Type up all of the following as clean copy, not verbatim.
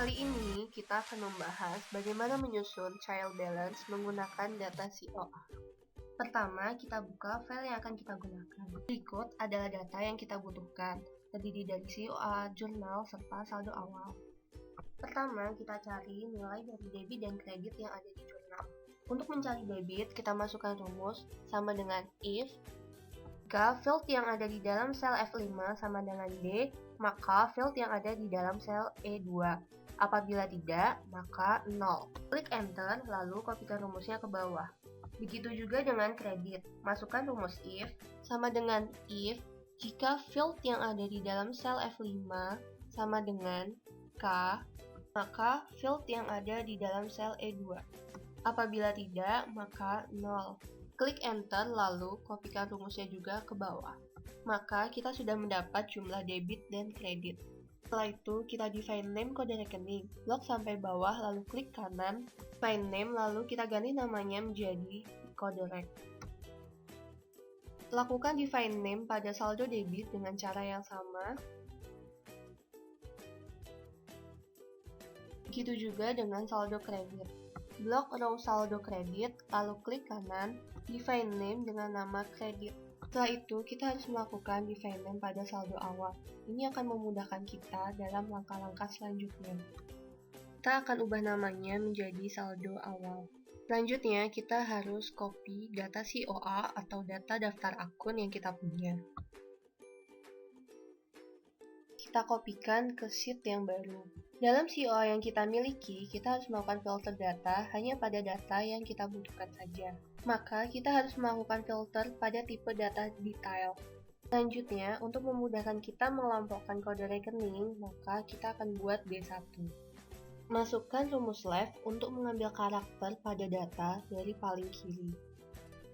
Kali ini kita akan membahas bagaimana menyusun child balance menggunakan data COA. Pertama, kita buka file yang akan kita gunakan. Berikut adalah data yang kita butuhkan, terdiri dari COA, jurnal, serta saldo awal. Pertama, kita cari nilai dari debit dan kredit yang ada di jurnal. Untuk mencari debit, kita masukkan rumus sama dengan if jika field yang ada di dalam sel F5 sama dengan D, maka field yang ada di dalam sel E2. Apabila tidak, maka 0. Klik enter, lalu kopikan rumusnya ke bawah. Begitu juga dengan kredit. Masukkan rumus if sama dengan if jika field yang ada di dalam sel F5 sama dengan K, maka field yang ada di dalam sel E2. Apabila tidak, maka 0. Klik enter lalu kopikan rumusnya juga ke bawah. Maka kita sudah mendapat jumlah debit dan kredit. Setelah itu kita define name kode rekening, blok sampai bawah lalu klik kanan, define name lalu kita ganti namanya menjadi kode rek. Lakukan define name pada saldo debit dengan cara yang sama. Begitu juga dengan saldo kredit. Blok row saldo kredit, lalu klik kanan, define name dengan nama kredit. Setelah itu, kita harus melakukan define name pada saldo awal. Ini akan memudahkan kita dalam langkah-langkah selanjutnya. Kita akan ubah namanya menjadi saldo awal. Selanjutnya, kita harus copy data COA atau data daftar akun yang kita punya. Kita kopikan ke sheet yang baru. Dalam COA yang kita miliki, kita harus melakukan filter data hanya pada data yang kita butuhkan saja. Maka, kita harus melakukan filter pada tipe data detail. Selanjutnya, untuk memudahkan kita mengelompokkan kode rekening, maka kita akan buat B1. Masukkan rumus left untuk mengambil karakter pada data dari paling kiri.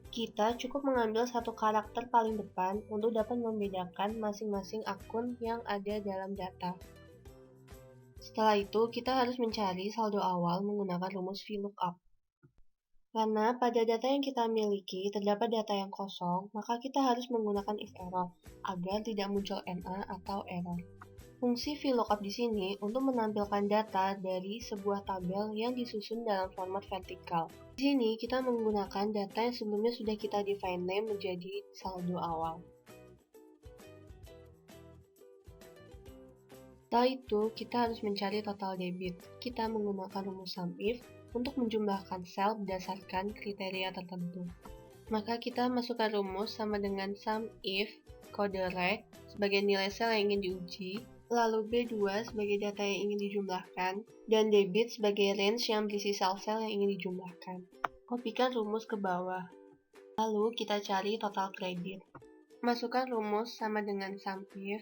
Kita cukup mengambil satu karakter paling depan untuk dapat membedakan masing-masing akun yang ada dalam data. Setelah itu, kita harus mencari saldo awal menggunakan rumus VLOOKUP. Karena pada data yang kita miliki terdapat data yang kosong, maka kita harus menggunakan if error agar tidak muncul NA atau error. Fungsi VLOOKUP di sini untuk menampilkan data dari sebuah tabel yang disusun dalam format vertikal. Di sini kita menggunakan data yang sebelumnya sudah kita define name menjadi saldo awal. Setelah itu, kita harus mencari total debit. Kita menggunakan rumus SUMIF untuk menjumlahkan sel berdasarkan kriteria tertentu. Maka kita masukkan rumus sama dengan SUMIF kode rek sebagai nilai sel yang ingin diuji, lalu B2 sebagai data yang ingin dijumlahkan, dan debit sebagai range yang berisi sel-sel yang ingin dijumlahkan. Kopikan rumus ke bawah. Lalu kita cari total kredit. Masukkan rumus sama dengan SUMIF,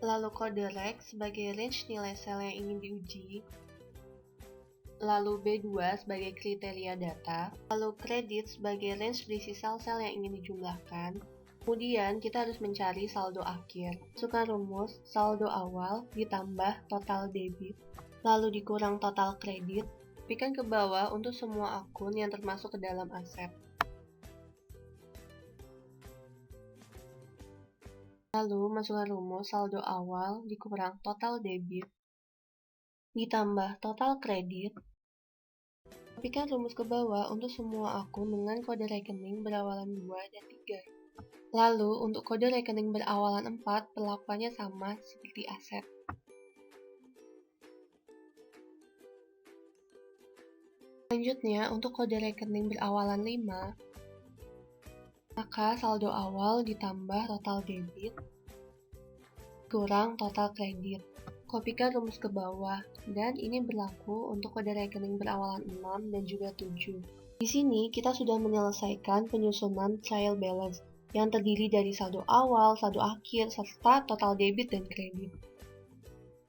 lalu kode rek sebagai range nilai sel yang ingin diuji, lalu B2 sebagai kriteria data, lalu kredit sebagai range berisi sel-sel yang ingin dijumlahkan. Kemudian kita harus mencari saldo akhir. Masukkan rumus saldo awal ditambah total debit, lalu dikurang total kredit. Kopikan ke bawah untuk semua akun yang termasuk ke dalam aset. Lalu masukkan rumus saldo awal dikurang total debit ditambah total kredit. Kopikan rumus ke bawah untuk semua akun dengan kode rekening berawalan 2 dan 3. Lalu, untuk kode rekening berawalan 4, perlakuannya sama seperti aset. Selanjutnya, untuk kode rekening berawalan 5, maka saldo awal ditambah total debit kurang total kredit. Kopikan rumus ke bawah, dan ini berlaku untuk kode rekening berawalan 6 dan juga 7. Di sini, kita sudah menyelesaikan penyusunan trial balance yang terdiri dari saldo awal, saldo akhir, serta total debit dan kredit.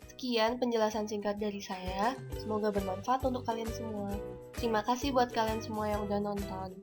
Sekian penjelasan singkat dari saya, semoga bermanfaat untuk kalian semua. Terima kasih buat kalian semua yang udah nonton.